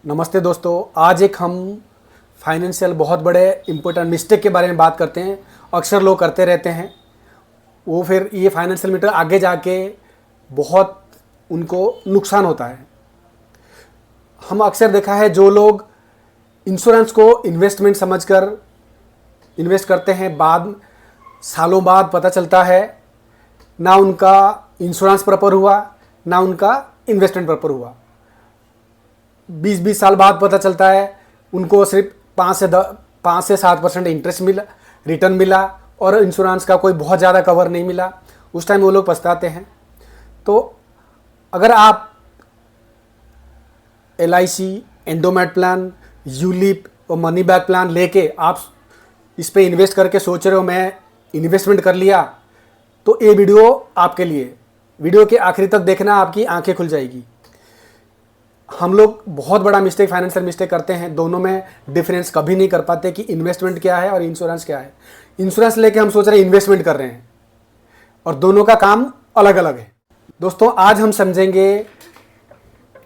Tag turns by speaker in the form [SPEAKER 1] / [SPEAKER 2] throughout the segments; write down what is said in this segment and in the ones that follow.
[SPEAKER 1] नमस्ते दोस्तों, आज एक हम फाइनेंशियल बहुत बड़े इम्पोर्टेंट मिस्टेक के बारे में बात करते हैं। अक्सर लोग करते रहते हैं, वो फिर ये फाइनेंशियल मैटर आगे जाके बहुत उनको नुकसान होता है। हम अक्सर देखा है जो लोग इंश्योरेंस को इन्वेस्टमेंट समझकर इन्वेस्ट करते हैं, बाद सालों बाद पता चलता है ना उनका इंश्योरेंस प्रॉपर हुआ ना उनका इन्वेस्टमेंट प्रॉपर हुआ। 20-20 साल बाद पता चलता है उनको सिर्फ 5 से 7% इंटरेस्ट मिला, रिटर्न मिला और इंश्योरेंस का कोई बहुत ज़्यादा कवर नहीं मिला। उस टाइम वो लोग पछताते हैं। तो अगर आप LIC, एंडोमेट प्लान, यूलिप और मनी बैक प्लान लेके आप इस पे इन्वेस्ट करके सोच रहे हो मैं इन्वेस्टमेंट कर लिया, तो ये वीडियो आपके लिए। वीडियो के आखिरी तक देखना, आपकी आंखें खुल जाएगी। हम लोग बहुत बड़ा मिस्टेक, फाइनेंशियल मिस्टेक करते हैं। दोनों में डिफरेंस कभी नहीं कर पाते कि इन्वेस्टमेंट क्या है और इंश्योरेंस क्या है। इंश्योरेंस लेके हम सोच रहे हैं इन्वेस्टमेंट कर रहे हैं और दोनों का काम अलग अलग है। दोस्तों, आज हम समझेंगे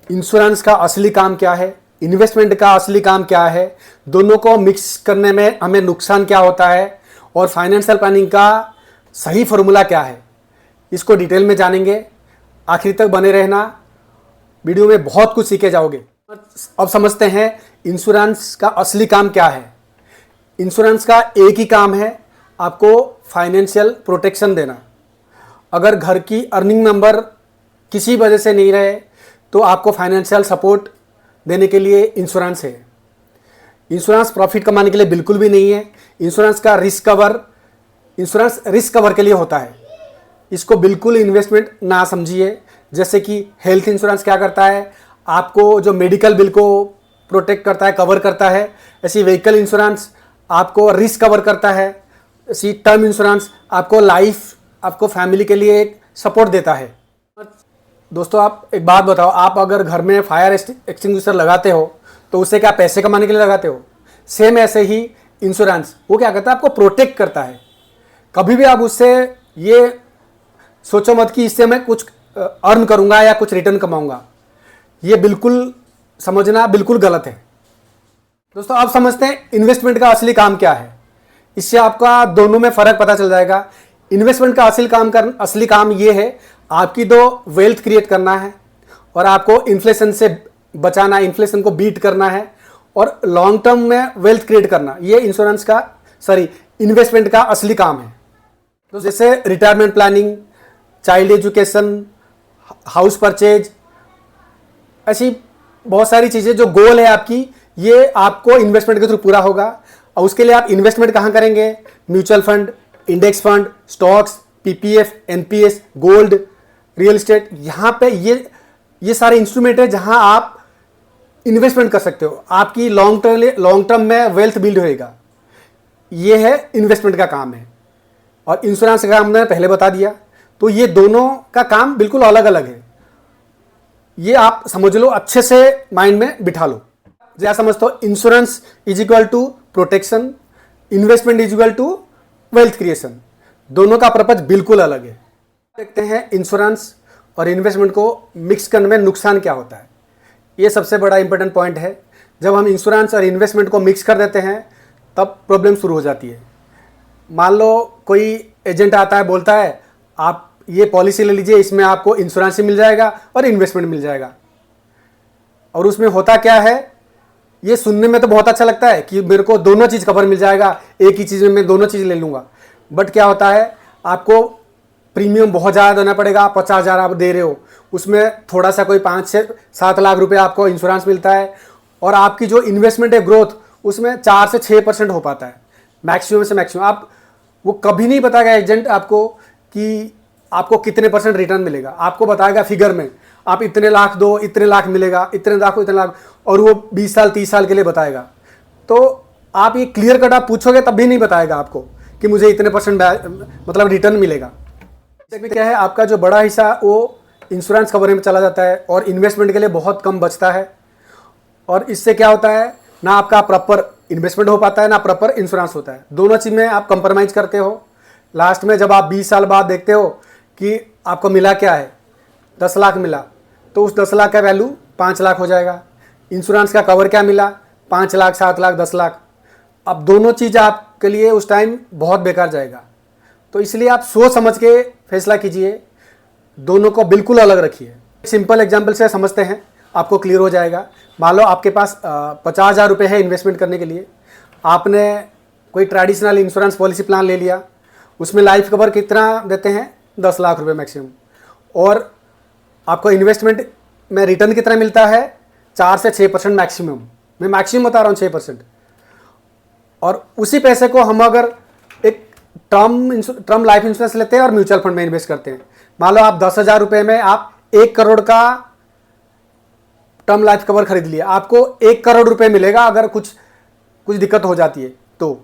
[SPEAKER 1] इंश्योरेंस का असली काम क्या है, इन्वेस्टमेंट का असली काम क्या है, दोनों को मिक्स करने में हमें नुकसान क्या होता है और फाइनेंशियल प्लानिंग का सही फॉर्मूला क्या है। इसको डिटेल में जानेंगे। आखिर तक बने रहना, वीडियो में बहुत कुछ सीखे जाओगे। अब समझते हैं इंश्योरेंस का असली काम क्या है। इंश्योरेंस का एक ही काम है, आपको फाइनेंशियल प्रोटेक्शन देना। अगर घर की अर्निंग मेंबर किसी वजह से नहीं रहे तो आपको फाइनेंशियल सपोर्ट देने के लिए इंश्योरेंस है। इंश्योरेंस प्रॉफिट कमाने के लिए बिल्कुल भी नहीं है। इंश्योरेंस रिस्क कवर के लिए होता है। इसको बिल्कुल इन्वेस्टमेंट ना समझिए। जैसे कि हेल्थ इंश्योरेंस क्या करता है, आपको जो मेडिकल बिल को प्रोटेक्ट करता है, कवर करता है, ऐसी व्हीकल इंश्योरेंस आपको रिस्क कवर करता है, ऐसी टर्म इंश्योरेंस आपको लाइफ, आपको फैमिली के लिए एक सपोर्ट देता है। दोस्तों, आप एक बात बताओ, आप अगर घर में फायर एक्सटिंग्विशर लगाते हो तो उससे क्या पैसे कमाने के लिए लगाते हो? सेम ऐसे ही इंश्योरेंस, वो क्या करता है, आपको प्रोटेक्ट करता है। कभी भी आप उससे ये सोचो मत कि इससे मैं कुछ अर्न करूंगा या कुछ रिटर्न कमाऊंगा। ये बिल्कुल समझना बिल्कुल गलत है। दोस्तों, आप समझते हैं इन्वेस्टमेंट का असली काम क्या है। इससे आपका दोनों में फर्क पता चल जाएगा। इन्वेस्टमेंट का असली काम ये है, आपकी दो वेल्थ क्रिएट करना है और आपको इन्फ्लेशन से बचाना, इन्फ्लेशन को बीट करना है और लॉन्ग टर्म में वेल्थ क्रिएट करना। ये इन्वेस्टमेंट का असली काम है। तो जैसे retirement planning, child education, house purchase, ऐसी बहुत सारी चीज़ें जो गोल है आपकी, ये आपको इन्वेस्टमेंट के थ्रू पूरा होगा। और उसके लिए आप इन्वेस्टमेंट कहाँ करेंगे? Mutual fund, index fund, stocks, PPF, NPS, gold, real estate. यहाँ पे ये सारे इंस्ट्रूमेंट है जहाँ आप इन्वेस्टमेंट कर सकते हो। आपकी लॉन्ग टर्म में वेल्थ बिल्ड होएगा। ये है इन्वेस्टमेंट का काम है। और इंश्योरेंस का काम मैंने पहले बता दिया। तो ये दोनों का काम बिल्कुल अलग अलग है। ये आप समझ लो, अच्छे से माइंड में बिठा लो। जैसा समझते हो, insurance is equal to protection, investment is equal to wealth creation. दोनों का पर्पज बिल्कुल अलग है। देखते हैं इंश्योरेंस और इन्वेस्टमेंट को मिक्स करने में नुकसान क्या होता है। ये सबसे बड़ा इंपॉर्टेंट पॉइंट है। जब हम इंश्योरेंस और इन्वेस्टमेंट को मिक्स कर देते हैं तब प्रॉब्लम शुरू हो जाती है। मान लो कोई एजेंट आता है, बोलता है आप ये पॉलिसी ले लीजिए, इसमें आपको इंश्योरेंस मिल जाएगा और इन्वेस्टमेंट मिल जाएगा। और उसमें होता क्या है, ये सुनने में तो बहुत अच्छा लगता है कि मेरे को दोनों चीज़ कवर मिल जाएगा, एक ही चीज़ में मैं दोनों चीज़ ले लूँगा। बट क्या होता है, आपको प्रीमियम बहुत ज़्यादा देना पड़ेगा। 50,000 आप दे रहे हो, उसमें थोड़ा सा कोई 5 से 7 लाख रुपये आपको इंश्योरेंस मिलता है। और आपकी जो इन्वेस्टमेंट है, ग्रोथ, उसमें 4 से 6% हो पाता है मैक्सिमम से मैक्सिमम। आप वो कभी नहीं बताएगा एजेंट आपको कि आपको कितने % रिटर्न मिलेगा। आपको बताएगा फिगर में, आप इतने लाख दो, इतने लाख मिलेगा, इतने लाख, इतने लाख, और वो 20 साल 30 साल के लिए बताएगा। तो आप ये क्लियर कट आप पूछोगे तब भी नहीं बताएगा आपको कि मुझे इतने % मतलब रिटर्न मिलेगा। क्या है, आपका जो बड़ा हिस्सा वो इंश्योरेंस कवर में चला जाता है और इन्वेस्टमेंट के लिए बहुत कम बचता है। और इससे क्या होता है, ना आपका प्रॉपर इन्वेस्टमेंट हो पाता है ना प्रॉपर इंश्योरेंस होता है। दोनों चीज़ में आप कंप्रोमाइज़ करते हो। लास्ट में जब आप 20 साल बाद देखते हो कि आपको मिला क्या है, 10 लाख मिला, तो उस 10 लाख का वैल्यू 5 लाख हो जाएगा। इंश्योरेंस का कवर क्या मिला, 5 लाख, 7 लाख, 10 लाख। अब दोनों चीज़ आपके लिए उस टाइम बहुत बेकार जाएगा। तो इसलिए आप सोच समझ के फैसला कीजिए, दोनों को बिल्कुल अलग रखिए। सिंपल एग्जाम्पल से समझते हैं, आपको क्लियर हो जाएगा। मान लो आपके पास 50,000 रुपये है इन्वेस्टमेंट करने के लिए। आपने कोई ट्रेडिशनल इंश्योरेंस पॉलिसी प्लान ले लिया, उसमें लाइफ कवर कितना देते हैं, 10 लाख रुपए मैक्सिमम, और आपको इन्वेस्टमेंट में रिटर्न कितना मिलता है, 4 से 6% मैक्सिमम। मैं मैक्सिमम बता रहा हूँ 6%। और उसी पैसे को हम अगर एक टर्म लाइफ इंश्योरेंस लेते हैं और म्यूचुअल फंड में इन्वेस्ट करते हैं, मान लो आप 10,000 रुपये में आप 1 करोड़ का टर्म लाइफ कवर खरीद लिया, आपको 1 करोड़ रुपए मिलेगा अगर कुछ दिक्कत हो जाती है तो।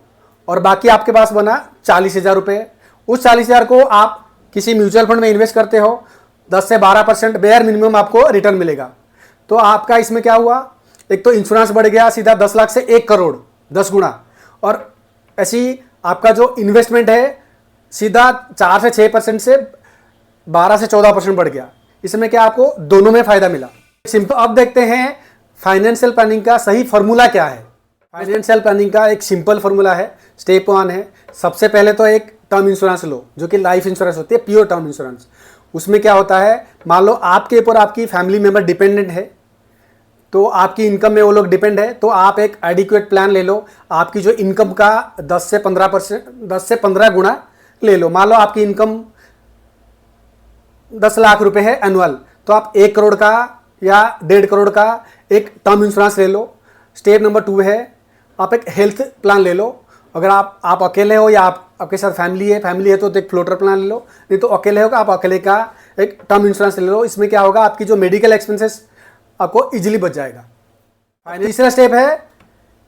[SPEAKER 1] और बाकी आपके पास बना 40,000 रुपये। उस 40,000 को आप किसी म्यूचुअल फंड में इन्वेस्ट करते हो, 10 से 12% बेयर मिनिमम आपको रिटर्न मिलेगा। तो आपका इसमें क्या हुआ, एक तो इंश्योरेंस बढ़ गया सीधा 10 लाख से 1 करोड़, 10 गुना। और ऐसी आपका जो इन्वेस्टमेंट है सीधा 4 से 6% से 12 से 14% बढ़ गया। इसमें क्या आपको दोनों में फायदा मिला। सिंपल। अब देखते हैं फाइनेंशियल प्लानिंग का सही फॉर्मूला क्या है। फाइनेंशियल प्लानिंग का एक सिंपल फॉर्मूला है। स्टेप 1 है, सबसे पहले तो एक टर्म इंश्योरेंस लो, जो कि लाइफ इंश्योरेंस होती है, प्योर टर्म इंश्योरेंस। उसमें क्या होता है, मान लो आपके ऊपर आपकी फैमिली मेंबर डिपेंडेंट है, तो आपकी इनकम में वो लोग डिपेंड है, तो आप एक एडिक्वेट प्लान ले लो। आपकी जो इनकम का 10 से 15 गुना ले लो। मान लो आपकी इनकम 10 लाख रुपए है एनुअल, तो आप 1 करोड़ का या 1.5 करोड़ का एक टर्म इंश्योरेंस ले लो। स्टेप नंबर 2 है, आप एक हेल्थ प्लान ले लो। अगर आप अकेले हो या आपके साथ फैमिली है तो एक फ्लोटर प्लान ले लो, नहीं तो अकेले होगा आप अकेले का एक टर्म इंश्योरेंस ले लो। इसमें क्या होगा, आपकी जो मेडिकल एक्सपेंसेस आपको इजीली बच जाएगा। तीसरा स्टेप है,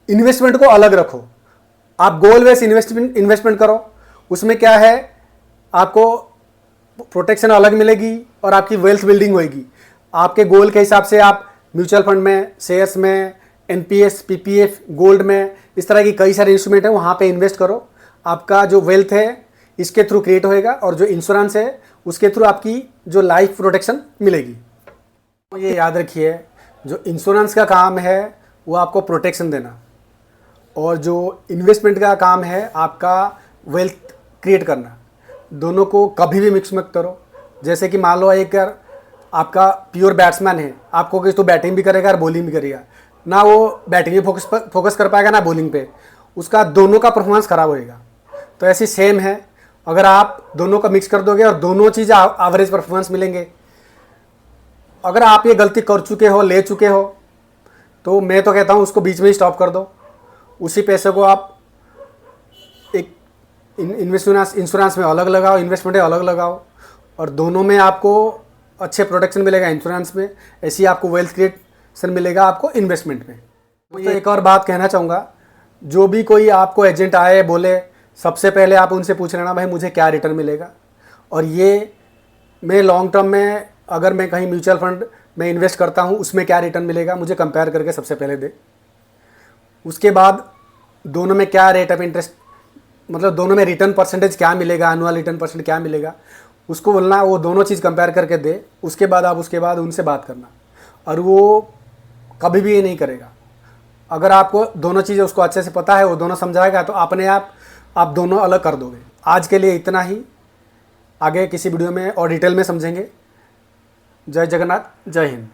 [SPEAKER 1] इन्वेस्टमेंट को अलग रखो। आप गोल बेस्ड इन्वेस्टमेंट करो। उसमें क्या है, आपको प्रोटेक्शन अलग मिलेगी और आपकी वेल्थ बिल्डिंग होगी। आपके गोल के हिसाब से आप म्यूचुअल फंड में, शेयर्स में, एनपीएस, पीपीएफ, गोल्ड में, इस तरह की कई सारे इंस्ट्रूमेंट है, वहाँ पे इन्वेस्ट करो। आपका जो वेल्थ है इसके थ्रू क्रिएट होएगा, और जो इंश्योरेंस है उसके थ्रू आपकी जो लाइफ प्रोटेक्शन मिलेगी। तो ये याद रखिए, जो इंश्योरेंस का काम है वो आपको प्रोटेक्शन देना, और जो इन्वेस्टमेंट का काम है आपका वेल्थ क्रिएट करना। दोनों को कभी भी मिक्स मत करो। जैसे कि मान लो एक आपका प्योर बैट्समैन है, आपको कि तो बैटिंग भी करेगा और बॉलिंग भी करेगा, ना वो बैटिंग पे फोकस कर पाएगा ना बॉलिंग पे, उसका दोनों का परफॉर्मेंस खराब होएगा। तो ऐसी सेम है, अगर आप दोनों का मिक्स कर दोगे और दोनों चीज़ एवरेज परफॉर्मेंस मिलेंगे। अगर आप ये गलती कर चुके हो, ले चुके हो, तो मैं तो कहता हूँ उसको बीच में ही स्टॉप कर दो। उसी पैसे को आप एक इंश्योरेंस में अलग लगाओ, इन्वेस्टमेंट में अलग लगाओ, और दोनों में आपको अच्छे प्रोटेक्शन मिलेगा। इंश्योरेंस में ऐसी आपको वेल्थ क्रिएशन मिलेगा आपको इन्वेस्टमेंट में। तो एक और बात कहना चाहूँगा, जो भी कोई आपको एजेंट आए बोले, सबसे पहले आप उनसे पूछ लेना भाई मुझे क्या रिटर्न मिलेगा, और ये मैं लॉन्ग टर्म में अगर मैं कहीं म्यूचुअल फंड में इन्वेस्ट करता हूँ उसमें क्या रिटर्न मिलेगा, मुझे कंपेयर करके सबसे पहले दे। उसके बाद दोनों में क्या रेट ऑफ इंटरेस्ट, मतलब दोनों में रिटर्न परसेंटेज क्या मिलेगा, एनुअल रिटर्न परसेंट क्या मिलेगा, उसको बोलना, वो दोनों चीज़ कंपेयर करके दे। उसके बाद उनसे बात करना, और वो कभी भी ये नहीं करेगा। अगर आपको दोनों चीज़ें उसको अच्छे से पता है, वो दोनों समझाएगा, तो अपने आप दोनों अलग कर दोगे। आज के लिए इतना ही, आगे किसी वीडियो में और डिटेल में समझेंगे। जय जगन्नाथ, जय हिंद।